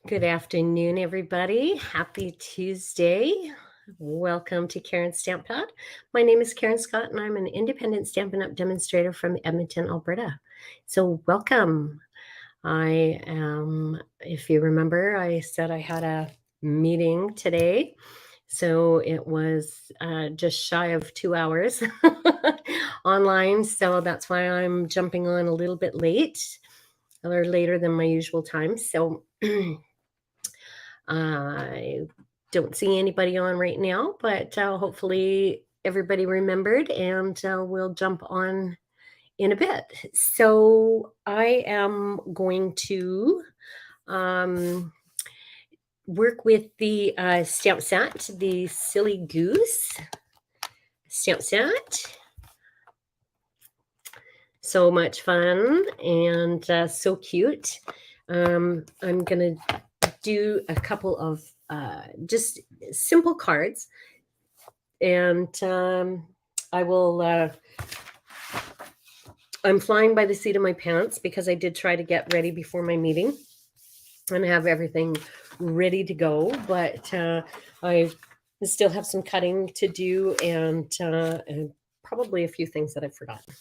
Good afternoon, everybody. Happy Tuesday. Welcome to Karen's Stamp Pad. My name is Karen Scott, and I'm an independent Stampin' Up! Demonstrator from Edmonton, Alberta. So welcome. I am, if you remember, I said I had a meeting today. So it was just shy of 2 hours online. So that's why I'm jumping on a little bit late or later than my usual time. So I don't see anybody on right now, but hopefully everybody remembered, and we'll jump on in a bit. So I am going to work with the stamp set, the Silly Goose stamp set. So much fun and so cute. I'm going to do a couple of just simple cards, and I will I'm flying by the seat of my pants because I did try to get ready before my meeting and have everything ready to go, but I still have some cutting to do and probably a few things that I've forgotten.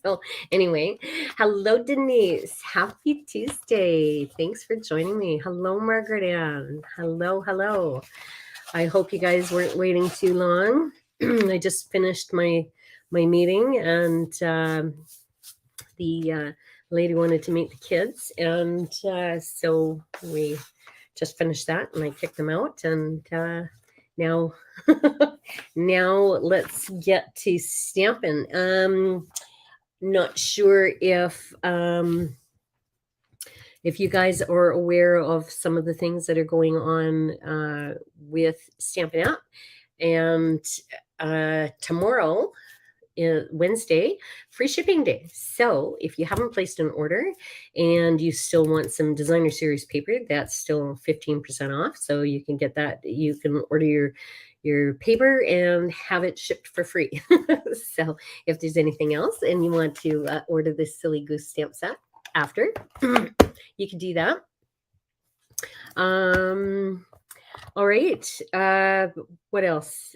So anyway, hello Denise, happy Tuesday. Thanks for joining me. Hello Margaret Ann. Hello. I hope you guys weren't waiting too long. I just finished my meeting, and the lady wanted to meet the kids, and so we just finished that, and I kicked them out, and now now let's get to stamping. Not sure if you guys are aware of some of the things that are going on with Stampin' Up! And tomorrow, Wednesday, free shipping day. So if you haven't placed an order and you still want some designer series paper, that's still 15% off. So you can get that. You can order your paper and have it shipped for free. So if there's anything else and you want to order this Silly Goose stamp set after, you can do that. All right. What else?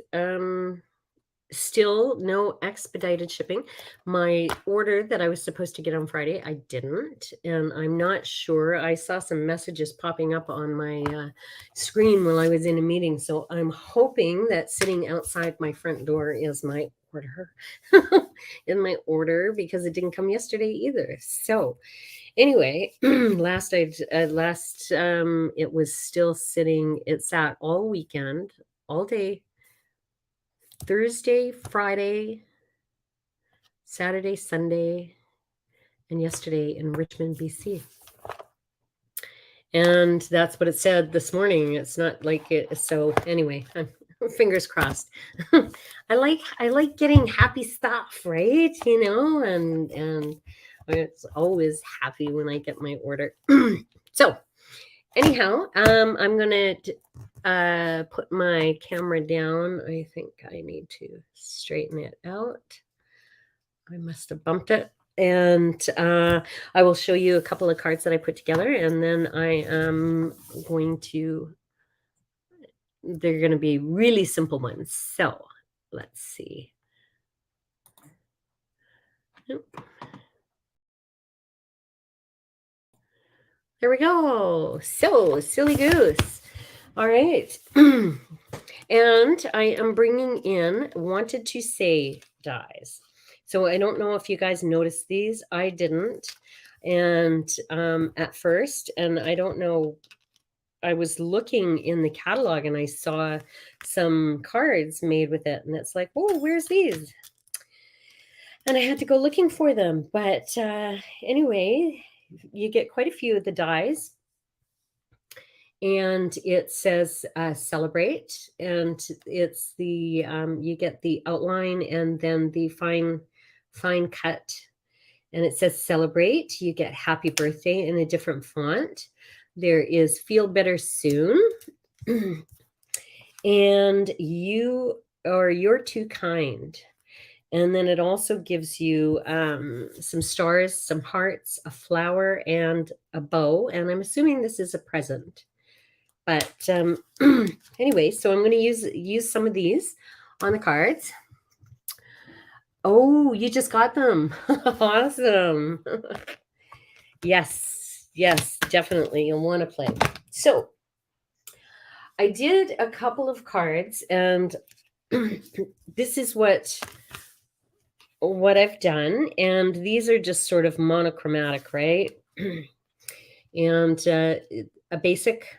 Still no expedited shipping. My order that I was supposed to get on Friday, I didn't, and I'm not sure. I saw some messages popping up on my screen while I was in a meeting, so I'm hoping that sitting outside my front door is my order. In my order, because it didn't come yesterday either. So anyway, last it was still sitting. It sat all weekend, all day, Thursday, Friday, Saturday, Sunday, and yesterday in Richmond, BC. And that's what it said this morning. It's not like it. So anyway, fingers crossed. I like getting happy stuff, right? You know, and it's always happy when I get my order. So anyhow, I'm gonna put my camera down. I think I need to straighten it out. I must have bumped it. And I will show you a couple of cards that I put together, and then I am going to, they're going to be really simple ones. So let's see. There we go. So Silly Goose. All right. And I am bringing in Wanted to Say dies. So I don't know if you guys noticed these. I didn't. And at first, and I don't know, I was looking in the catalog and I saw some cards made with it. And it's like, oh, where's these? And I had to go looking for them. But anyway, you get quite a few of the dies. And it says celebrate, and it's the you get the outline and then the fine cut, and it says celebrate. You get happy birthday in a different font. There is feel better soon, and you're too kind. And then it also gives you some stars, some hearts, a flower, and a bow. And I'm assuming this is a present. But anyway, so I'm going to use some of these on the cards. Oh, you just got them. Awesome. Yes, definitely. You'll want to play. So I did a couple of cards, and this is what I've done. And these are just sort of monochromatic, right? And a basic,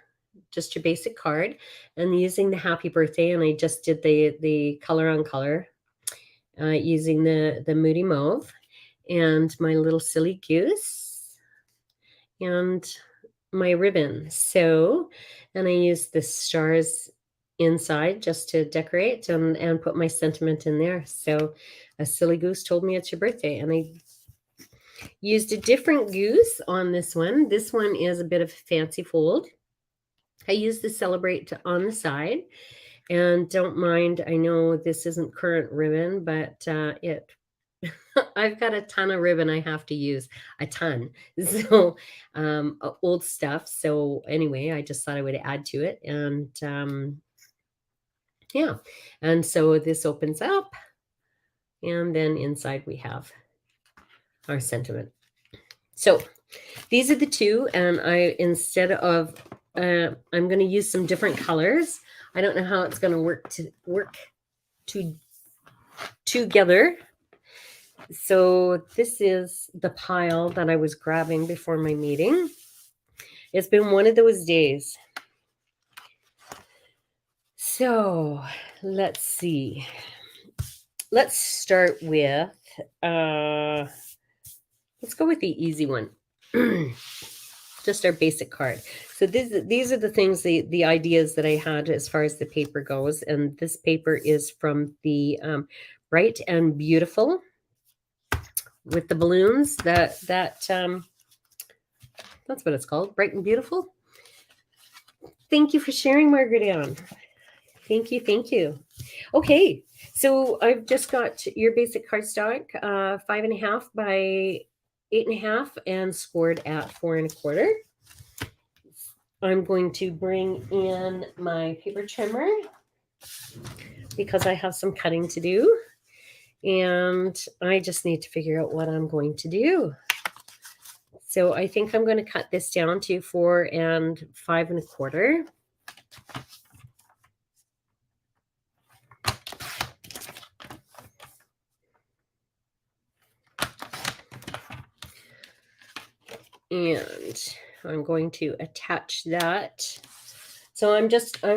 just your basic card, and using the happy birthday. And I just did the color on color using the Moody Mauve and my little silly goose and my ribbon. So, and I used the stars inside just to decorate and put my sentiment in there. So a silly goose told me it's your birthday, and I used a different goose on this one. This one is a bit of a fancy fold. I used the celebrate on the side, and don't mind, I know this isn't current ribbon, but I've got a ton of ribbon I have to use, a ton. So old stuff. So anyway, I just thought I would add to it. And yeah, and so this opens up, and then inside we have our sentiment. So these are the two, and instead of I'm going to use some different colors. I don't know how it's going to work together. So this is the pile that I was grabbing before my meeting. It's been one of those days. So let's see. Let's start with, let's go with the easy one. Just our basic card. So these are the things, the ideas that I had as far as the paper goes. And this paper is from the Bright and Beautiful with the balloons. That's what it's called, Bright and Beautiful. Thank you for sharing, Margaret Ann. Thank you. Okay, so I've just got your basic cardstock, 5.5 by 8.5, and scored at 4 1/4. I'm going to bring in my paper trimmer because I have some cutting to do, and I just need to figure out what I'm going to do. So I think I'm going to cut this down to 4 5 1/4. And I'm going to attach that. So I'm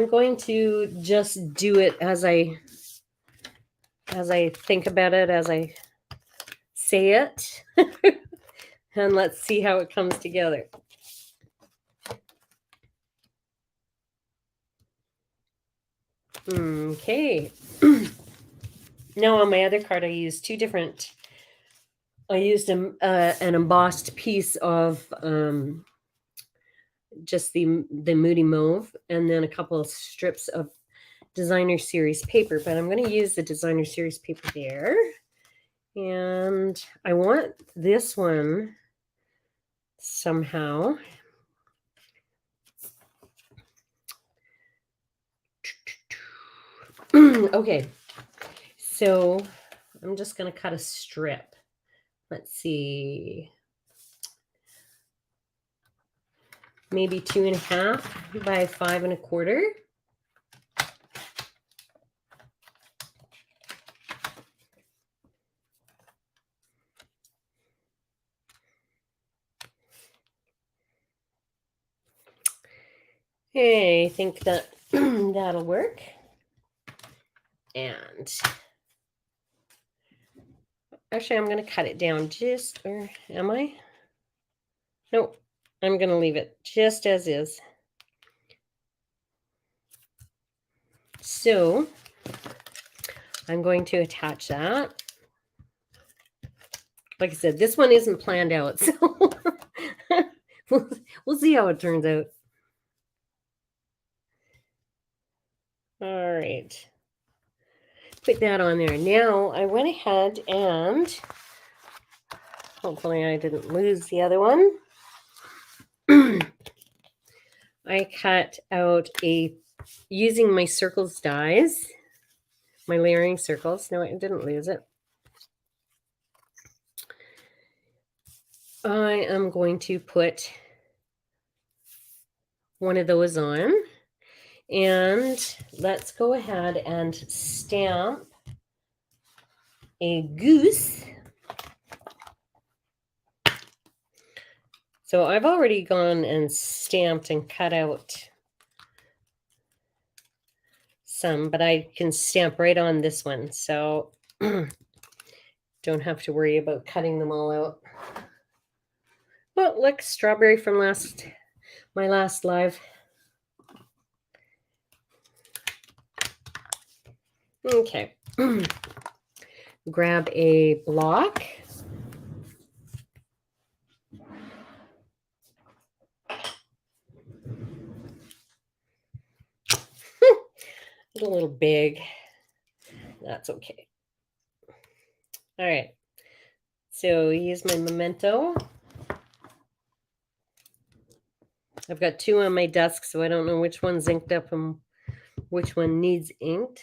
going to just do it as I think about it, as I say it. And let's see how it comes together. Okay. Now on my other card, I used two different. I used an embossed piece of just the Moody Mauve, and then a couple of strips of designer series paper. But I'm going to use the designer series paper there, and I want this one somehow. Okay, so I'm just going to cut a strip. Let's see, maybe 2.5 by 5 1/4. Hey, I think that that'll work. And actually, I'm going to cut it down or am I? Nope, I'm going to leave it just as is. So I'm going to attach that. Like I said, this one isn't planned out, so we'll see how it turns out. All right. put that on there. Now I went ahead and hopefully I didn't lose the other one. I cut out using my circles dies, my layering circles. No, I didn't lose it. I am going to put one of those on, and let's go ahead and stamp a goose. So I've already gone and stamped and cut out some, but I can stamp right on this one, so don't have to worry about cutting them all out. Well, look, strawberry from my last live. Okay. Grab a block. It's a little big. That's okay. All right. So use my memento. I've got two on my desk, so I don't know which one's inked up and which one needs inked.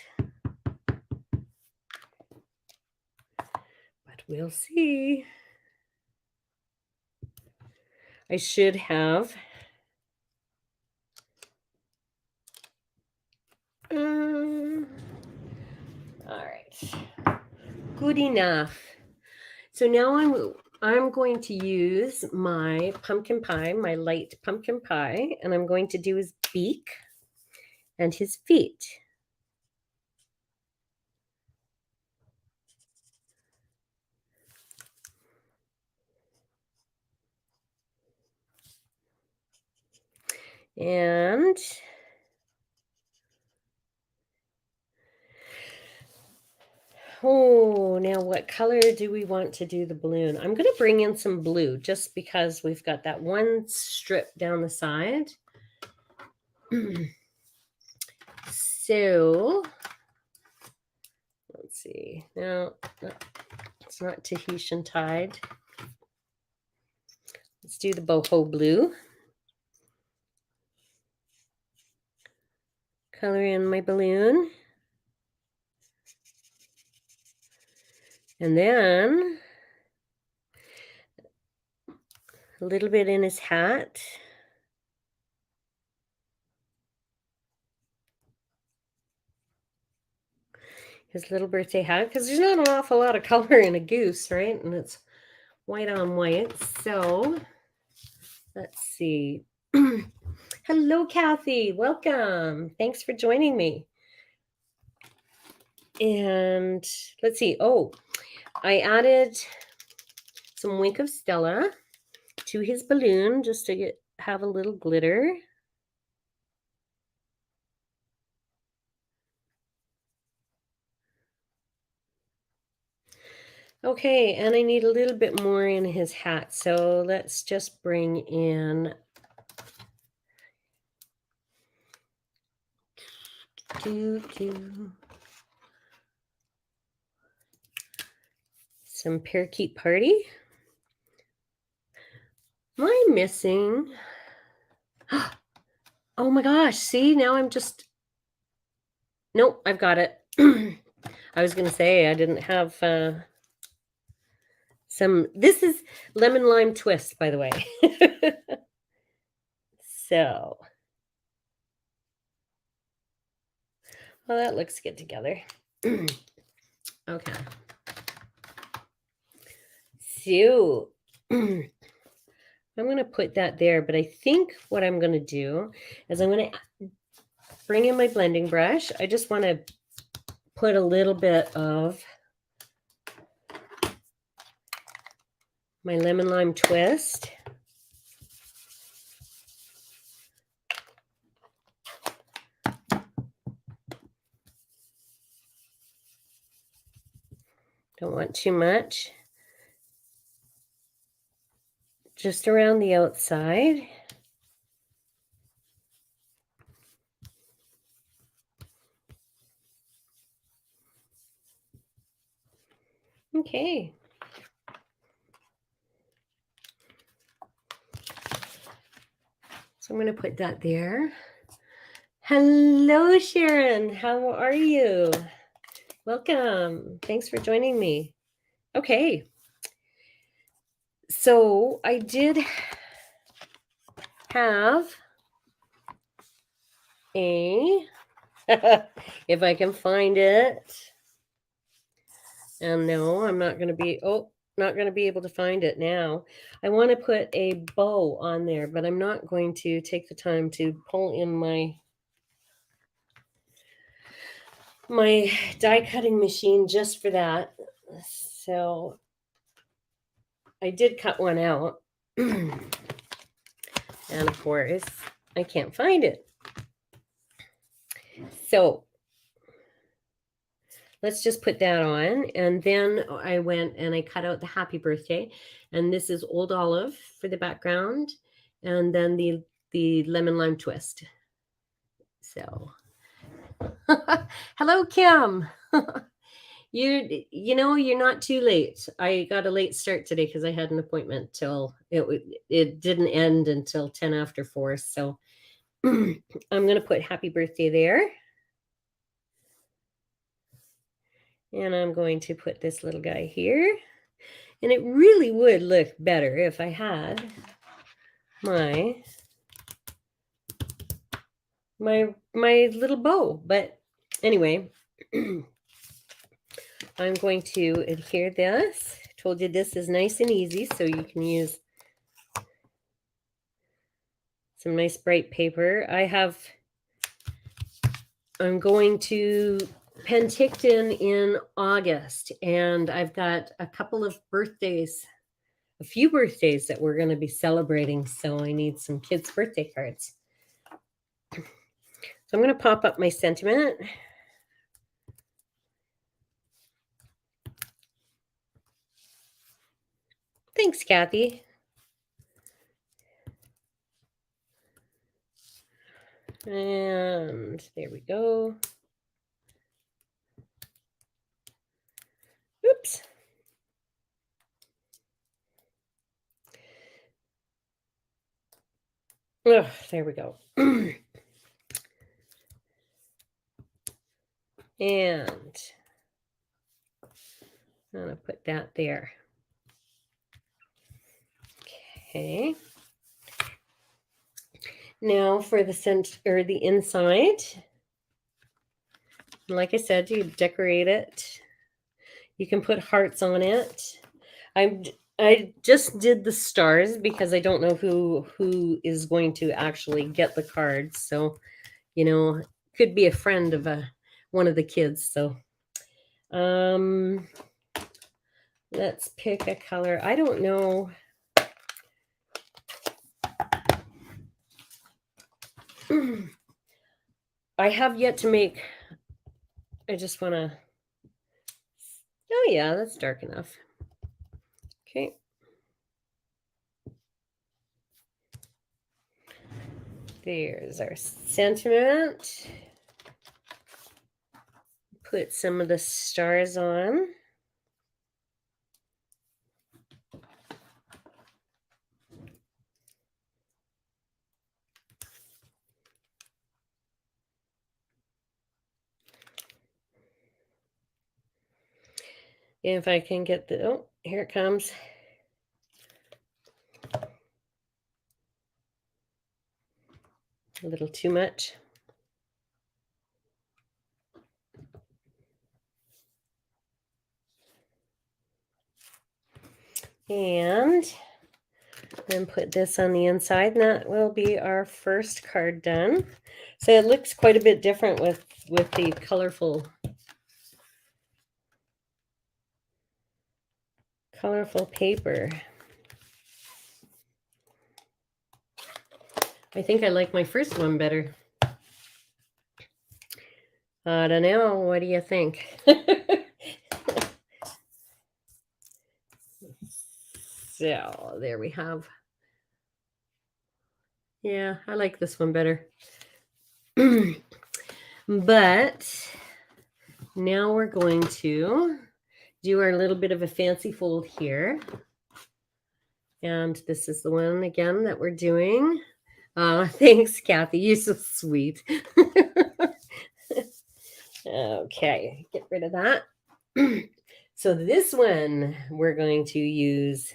But we'll see. I should have all right. Good enough. So now I'm going to use my pumpkin pie, my light pumpkin pie, and I'm going to do his beak and his feet. And oh, now what color do we want to do the balloon? I'm going to bring in some blue just because we've got that one strip down the side. So let's see. No, it's not Tahitian Tide. Let's do the boho blue. Color in my balloon. And then a little bit in his hat. His little birthday hat, because there's not an awful lot of color in a goose, right? And it's white on white. So let's see. Hello, Kathy. Welcome. Thanks for joining me. And let's see. Oh, I added some Wink of Stella to his balloon just to have a little glitter. Okay, and I need a little bit more in his hat. So let's just bring in some Parakeet Party. Am I missing? Oh my gosh, see, now I'm just... Nope, I've got it. I was going to say I didn't have some... This is Lemon Lime Twist, by the way. So... Well, that looks good together. Okay. So... I'm going to put that there, but I think what I'm going to do is I'm going to bring in my blending brush. I just want to put a little bit of my lemon lime twist. Don't want too much. Just around the outside. Okay. So I'm going to put that there. Hello, Sharon. How are you? Welcome. Thanks for joining me. Okay. So I did have a, if I can find it. And no, I'm not going to be, not going to be able to find it now. I want to put a bow on there, but I'm not going to take the time to pull in my die cutting machine just for that. So I did cut one out. And of course, I can't find it. So let's just put that on. And then I went and I cut out the happy birthday. And this is Old Olive for the background. And then the lemon lime twist. So hello, Kim. You're not too late. I got a late start today because I had an appointment till it didn't end until 10 after 4. So I'm going to put happy birthday there. And I'm going to put this little guy here. And it really would look better if I had my little bow. But anyway, I'm going to adhere this. Told you this is nice and easy, so you can use some nice bright paper. I'm going to Penticton in August, and I've got a few birthdays that we're going to be celebrating, so I need some kids' birthday cards. So I'm going to pop up my sentiment. Thanks, Kathy. And there we go. Oops. Oh, there we go. And I'm going to put that there. Okay. Now for the inside. Like I said, you decorate it. You can put hearts on it. I just did the stars because I don't know who is going to actually get the cards. So, could be a friend of one of the kids. So, let's pick a color. I don't know. I have yet to make. I just want to. Oh yeah, that's dark enough. Okay. There's our sentiment. Put some of the stars on. If I can get here it comes. A little too much. And then put this on the inside, and that will be our first card done. So it looks quite a bit different with the colorful paper. I think I like my first one better. I don't know. What do you think? So there we have. Yeah, I like this one better. But now we're going to do our little bit of a fancy fold here. And this is the one again that we're doing. Thanks, Kathy. You're so sweet. Okay, get rid of that. So this one, we're going to use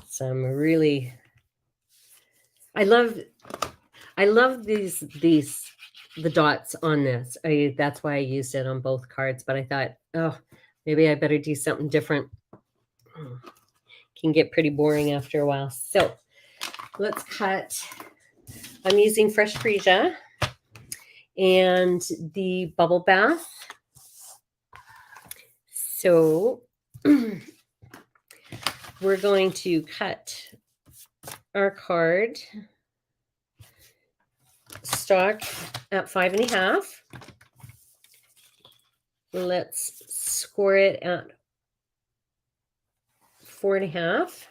some really, I love the dots on this. That's why I used it on both cards, but I thought, oh, maybe I better do something different. Can get pretty boring after a while. So let's cut. I'm using fresh freesia and the bubble bath. So we're going to cut our card stock at 5.5. Let's score it at 4.5.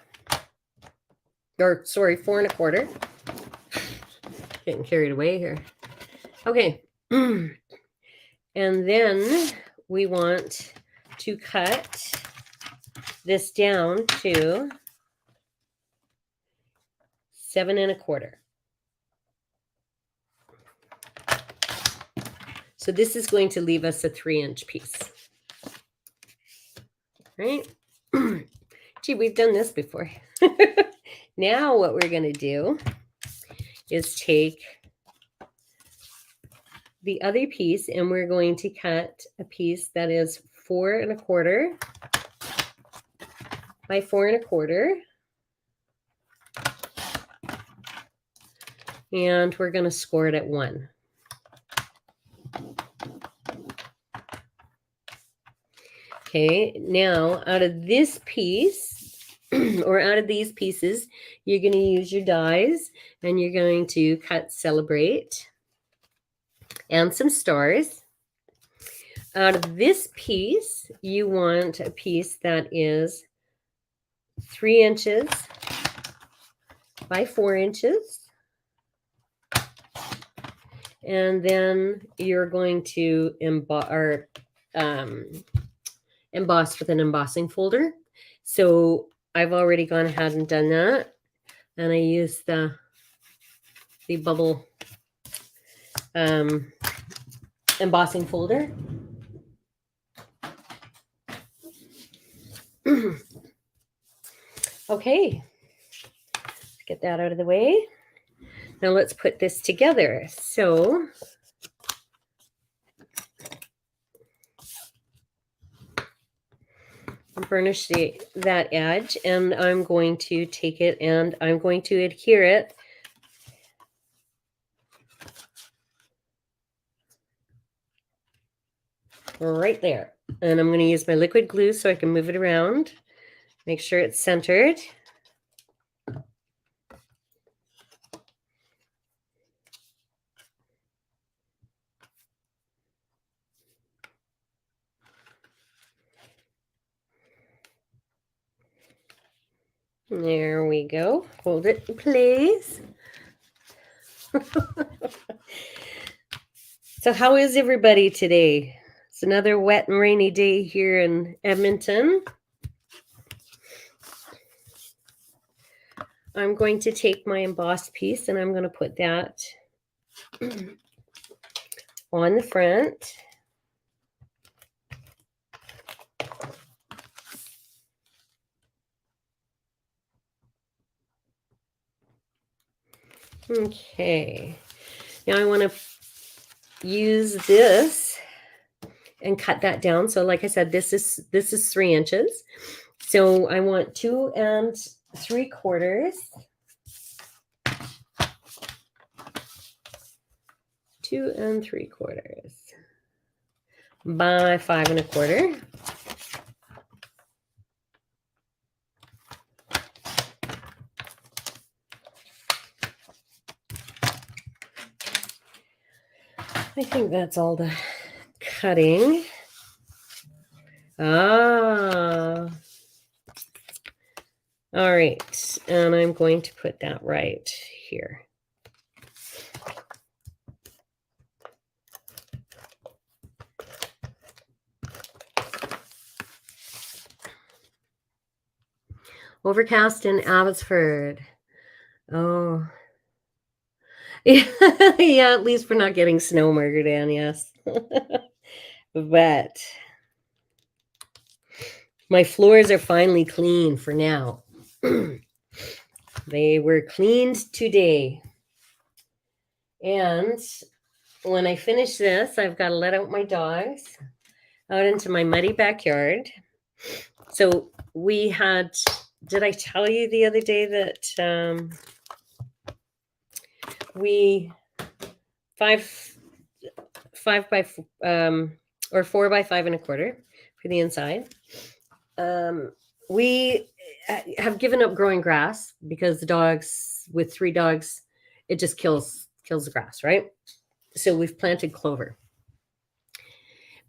Or sorry, 4.25. Getting carried away here. Okay. And then we want to cut this down to 7.25. So this is going to leave us a 3-inch piece. Right? Gee, we've done this before. Now what we're going to do is take the other piece and we're going to cut a piece that is 4.25 by 4.25. And we're going to score it at 1. Okay, now out of this piece, or out of these pieces, you're going to use your dies and you're going to cut Celebrate and some stars. Out of this piece, you want a piece that is 3 inches by 4 inches. And then you're going to emboss with an embossing folder. So I've already gone ahead and done that. And I used the bubble embossing folder. Okay, let's get that out of the way. Now let's put this together. So burnish that edge, and I'm going to take it and I'm going to adhere it right there. And I'm going to use my liquid glue so I can move it around, make sure it's centered. There we go. Hold it in place. So how is everybody today? It's another wet and rainy day here in Edmonton. I'm going to take my embossed piece and I'm going to put that on the front. Okay, now I want to use this and cut that down. So like I said, this is 3 inches. So I want 2 3/4. 2 3/4 by 5.25. I think that's all the cutting. All right, and I'm going to put that right here. Overcast in Abbotsford. Oh. Yeah, yeah, at least we're not getting snow, Margaret Ann, yes. But my floors are finally clean for now. They were cleaned today. And when I finish this, I've got to let out my dogs out into my muddy backyard. So we had, did I tell you the other day that we 5 by or 4 by 5 1/4 for the inside. We have given up growing grass because the dogs, with 3 dogs, it just kills the grass, right? So we've planted clover.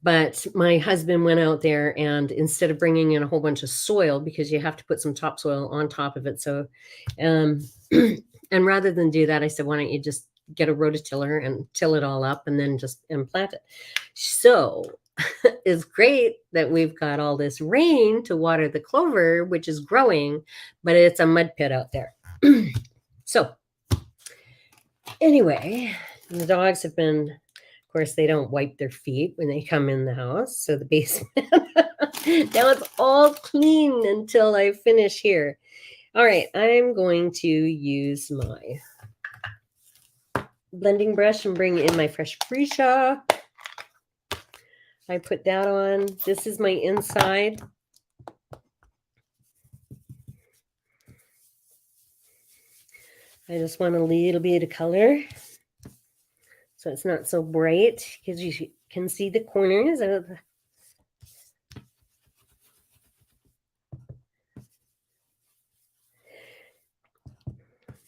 But my husband went out there, and instead of bringing in a whole bunch of soil, because you have to put some topsoil on top of it, so and rather than do that, I said, why don't you just get a rototiller and till it all up and then just plant it? So it's great that we've got all this rain to water the clover, which is growing, but it's a mud pit out there. So anyway, the dogs have been, of course, they don't wipe their feet when they come in the house. So the basement, now it's all clean until I finish here. All right, I'm going to use my blending brush and bring in my fresh freesia. I put that on. This is my inside. I just want a little bit of color so it's not so bright, because you can see the corners of the...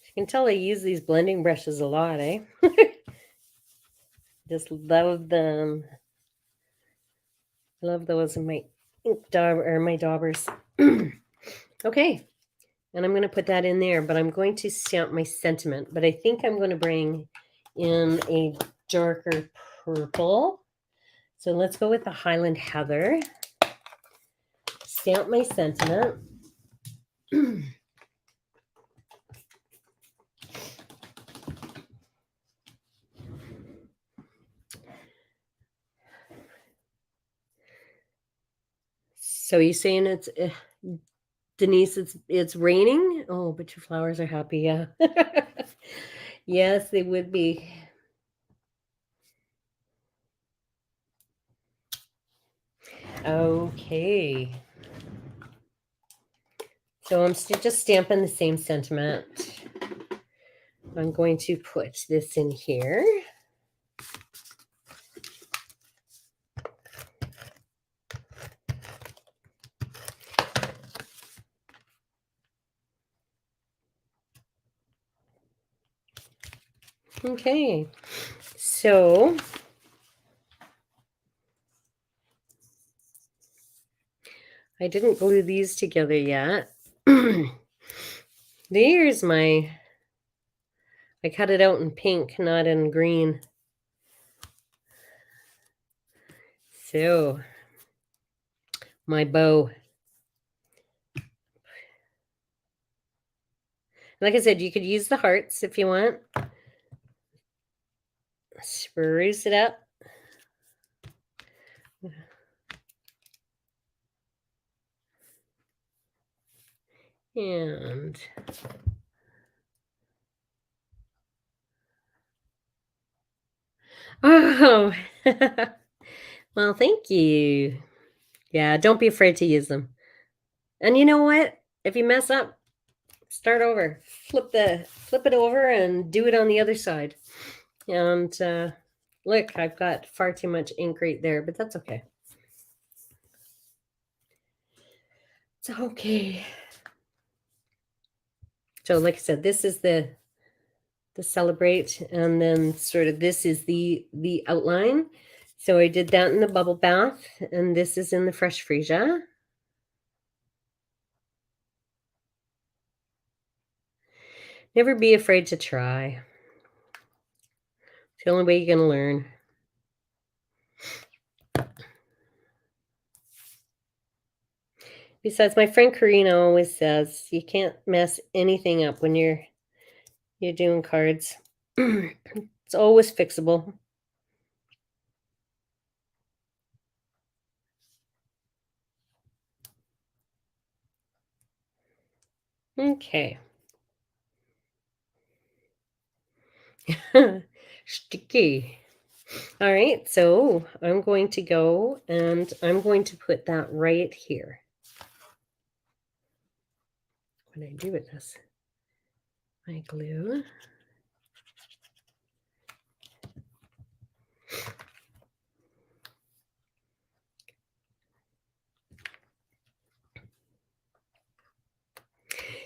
You can tell I use these blending brushes a lot, eh? Just love them. Love those in my ink dauber, or my daubers. Okay, and I'm going to put that in there, but I'm going to stamp my sentiment. But I think I'm going to bring in a darker purple. So let's go with the Highland Heather. Stamp my sentiment. So you saying it's Denise, it's raining? Oh, but your flowers are happy, yeah. Yes, they would be. Okay. So I'm just stamping the same sentiment. I'm going to put this in here. Okay, so I didn't glue these together yet. There's my, I cut it out in pink, not in green. So my bow. Like I said, you could use the hearts if you want. Spruce it up. And oh, well, thank you. Yeah, don't be afraid to use them. And you know what? If you mess up, start over. Flip it over and do it on the other side. And look, I've got far too much ink right there, but that's okay. It's okay. So like I said, this is the celebrate, and then sort of this is the outline. So I did that in the bubble bath, and this is in the fresh freesia. Never be afraid to try. It's the only way you're going to learn. Besides, my friend Karina always says you can't mess anything up when you're doing cards. It's always fixable. Okay. Sticky. All right, so I'm going to go and I'm going to put that right here. What do I do with this? My glue.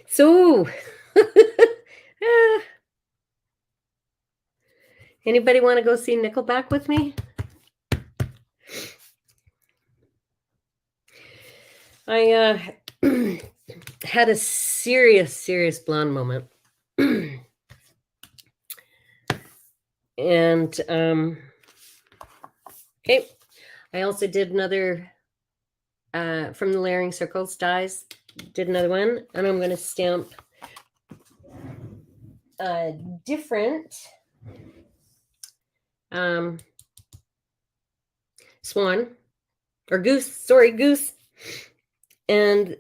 So, ah, anybody want to go see Nickelback with me? I had a serious blonde moment. And okay, I also did another from the layering circles dies, did another one, and I'm going to stamp a different swan or goose, sorry, goose. And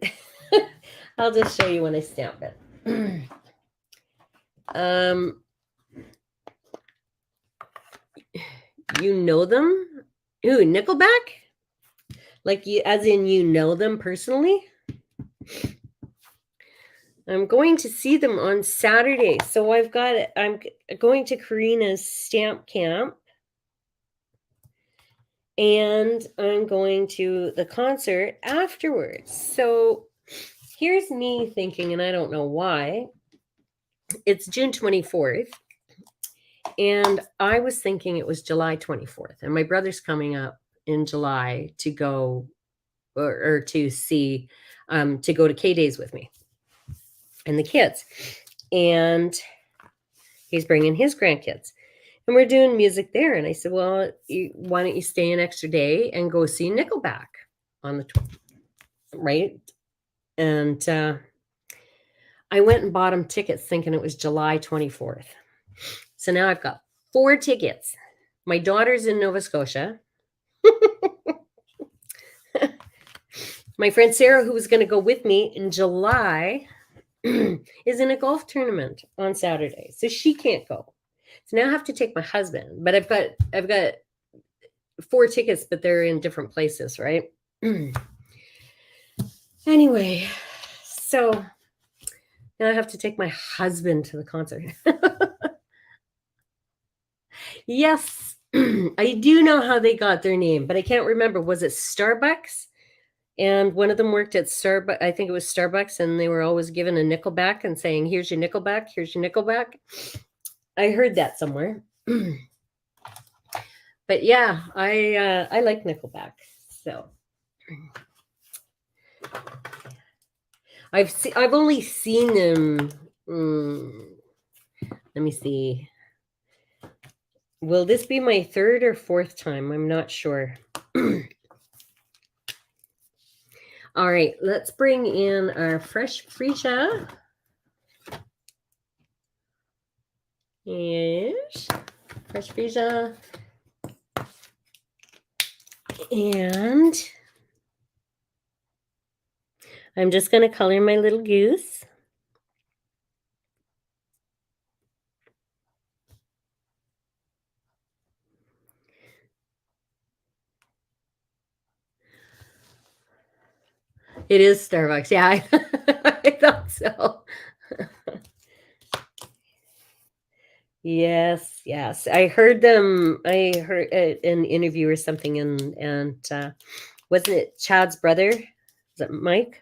I'll just show you when I stamp it. You know them? Ooh, Nickelback? Like you, as in you know them personally? I'm going to see them on Saturday. So I'm going to Karina's stamp camp. And I'm going to the concert afterwards. So here's me thinking, and I don't know why. It's June 24th. And I was thinking it was July 24th. And my brother's coming up in July to go or to see, to go to K Days with me and the kids. And he's bringing his grandkids. And we're doing music there. And I said, well, why don't you stay an extra day and go see Nickelback on the 12th, right? And I went and bought him tickets thinking it was July 24th. So now I've got 4 tickets. My daughter's in Nova Scotia. My friend Sarah, who was going to go with me in July, is in a golf tournament on Saturday. So she can't go. So now I have to take my husband. But I've got 4 tickets, but they're in different places, right? Anyway, so now I have to take my husband to the concert. Yes, I do know how they got their name, but I can't remember. Was it Starbucks? And one of them worked at Starbucks. I think it was Starbucks, and they were always given a nickelback and saying, "Here's your nickelback. Here's your nickelback." I heard that somewhere. But yeah, I like Nickelback. So I've only seen them. Let me see. Will this be my 3rd or 4th time? I'm not sure. All right, let's bring in our fresh freesia. Yes, fresh freesia. And I'm just going to color my little goose. It is Starbucks. Yeah, I thought so. Yes. I heard them. I heard an interview or something, and wasn't it Chad's brother? Is that Mike?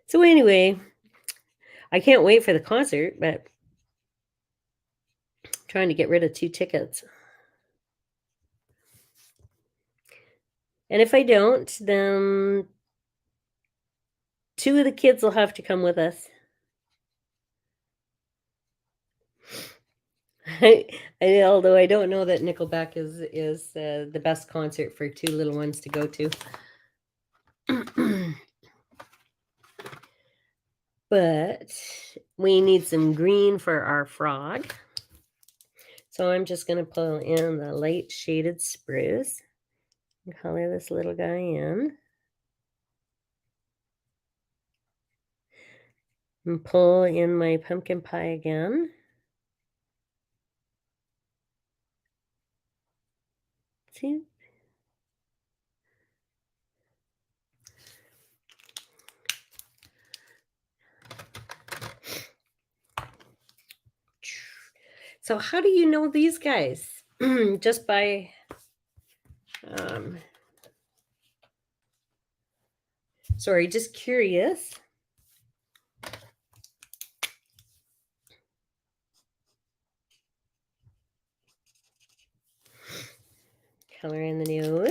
So anyway, I can't wait for the concert, but I'm trying to get rid of 2 tickets. And if I don't, then 2 of the kids will have to come with us. Although I don't know that Nickelback is the best concert for two little ones to go to. But we need some green for our frog. So I'm just going to pull in the light shaded spruce and color this little guy in. And pull in my pumpkin pie again. See? So how do you know these guys? Just by sorry, just curious. Color in the nose.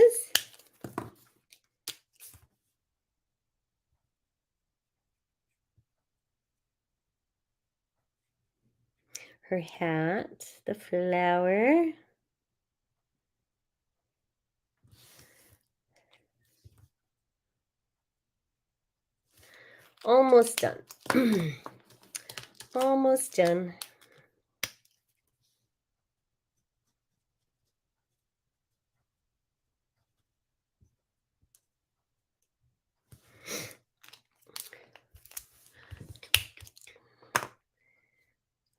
Her hat, the flower. Almost done. Almost done.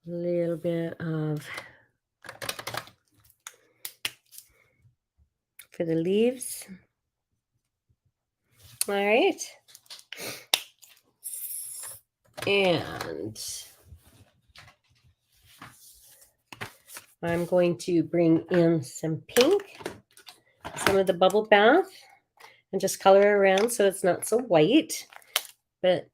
A little bit of for the leaves. All right. And I'm going to bring in some pink, some of the bubble bath, and just color around so it's not so white. But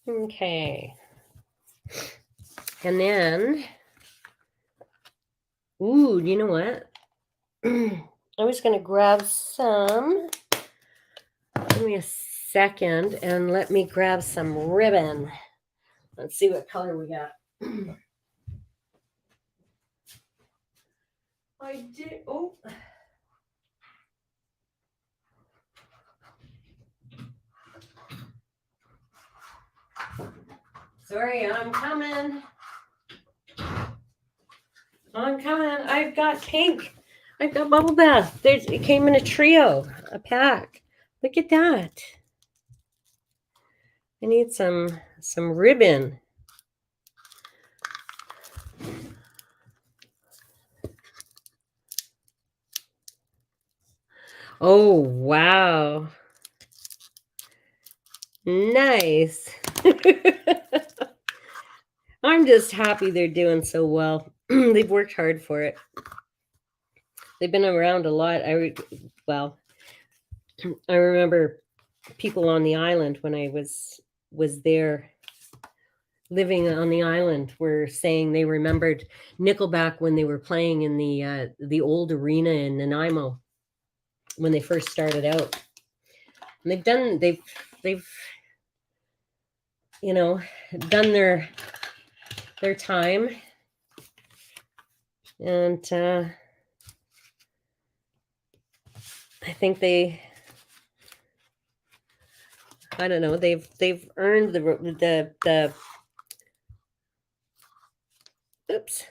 okay. And then, ooh, you know what? I was going to grab some. Give me a second and let me grab some ribbon. Let's see what color we got. I did. Oh. Sorry, I'm coming. I'm coming. I've got pink. I've got bubble bath. It came in a trio, a pack. Look at that. I need some ribbon. Oh, wow. Nice. I'm just happy they're doing so well. They've worked hard for it. They've been around a lot. I remember people on the island when I was there living on the island were saying they remembered Nickelback when they were playing in the old arena in Nanaimo when they first started out. And they've you know done their time, and I think I don't know, they've earned the oops.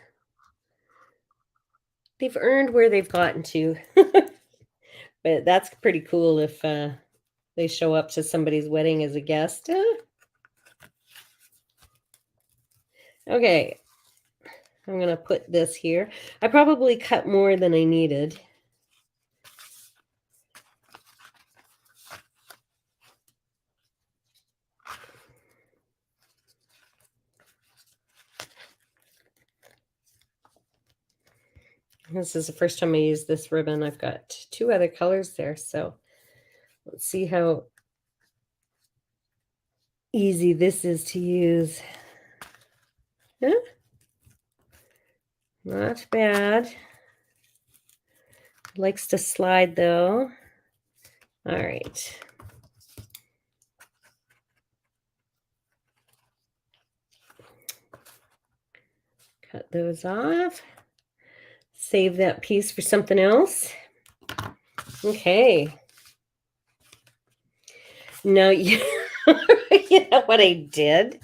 They've earned where they've gotten to. But that's pretty cool if they show up to somebody's wedding as a guest. Okay. I'm going to put this here. I probably cut more than I needed. This is the first time I use this ribbon. I've got two other colors there, so let's see how easy this is to use. Yeah, not bad. Likes to slide though. All right. Cut those off. Save that piece for something else. Okay. Now you, you know what I did?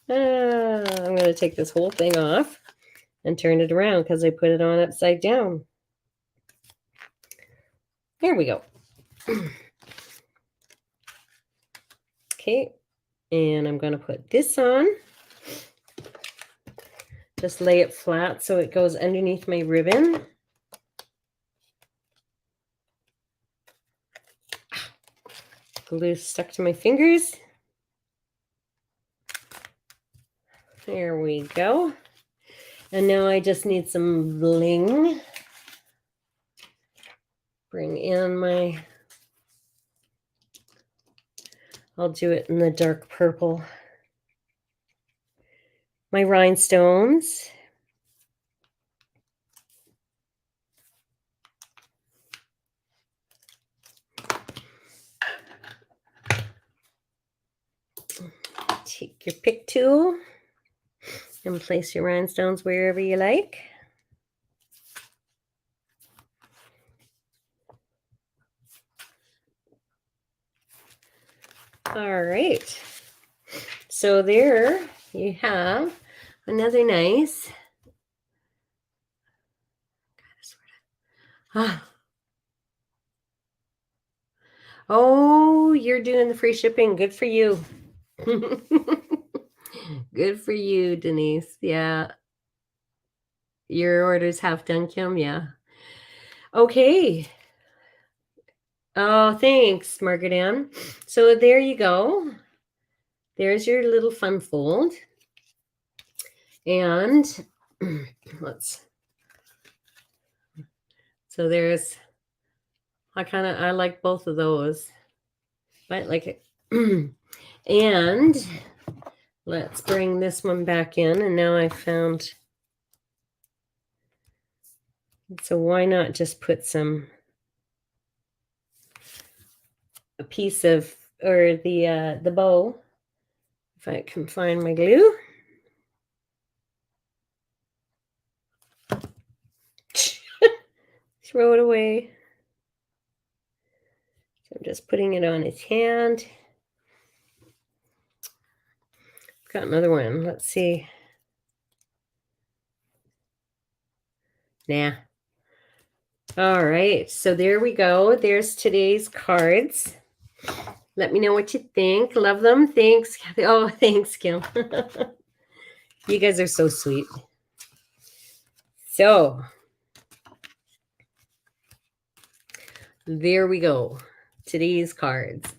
I'm going to take this whole thing off and turn it around because I put it on upside down. There we go. Okay. And I'm going to put this on. Just lay it flat so it goes underneath my ribbon. Glue stuck to my fingers. There we go. And now I just need some bling. Bring in my, I'll do it in the dark purple. My rhinestones. Take your pick tool and place your rhinestones wherever you like. All right. So there you have another nice. Oh, you're doing the free shipping. Good for you. Good for you, Denise. Yeah. Your order's half done, Kim. Yeah. Okay. Oh, thanks, Margaret Ann. So there you go. There's your little fun fold. And so there's, I like both of those. I like it. And let's bring this one back in. And now I found, so why not just put a piece of, or the bow, if I can find my glue. Throw it away. So I'm just putting it on his hand. Got another one. Let's see. Nah. All right. So there we go. There's today's cards. Let me know what you think. Love them. Thanks. Oh, thanks, Kim. You guys are so sweet. So there we go. Today's cards.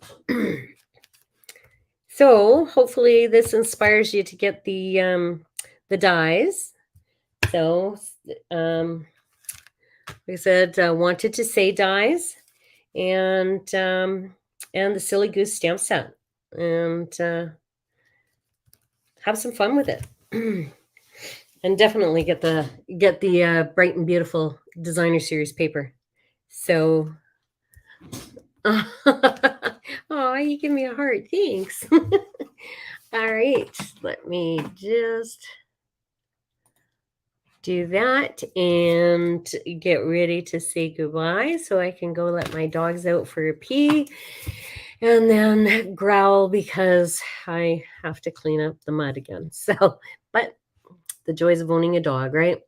So hopefully this inspires you to get the dies. So like I said, wanted to say dies, and the Silly Goose Stamp set, and have some fun with it. And definitely get the Bright and Beautiful Designer Series paper. So, oh, you give me a heart. Thanks. All right, let me just do that and get ready to say goodbye so I can go let my dogs out for a pee and then growl because I have to clean up the mud again. So, but the joys of owning a dog, right?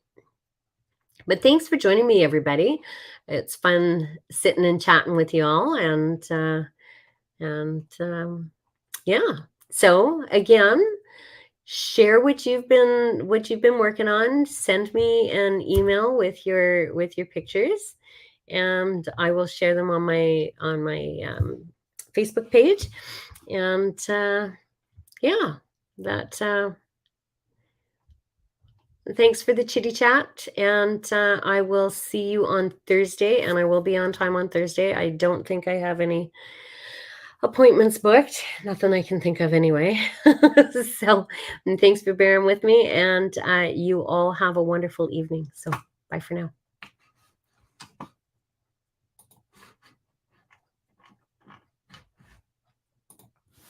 But thanks for joining me, everybody. It's fun sitting and chatting with you all, and yeah. So again, share what you've been working on. Send me an email with your pictures, and I will share them on my Facebook page. And yeah, that. Thanks for the chitty chat, and I will see you on Thursday, and I will be on time on Thursday. I don't think I have any appointments booked. Nothing I can think of anyway. So, thanks for bearing with me, and you all have a wonderful evening. So, bye for now.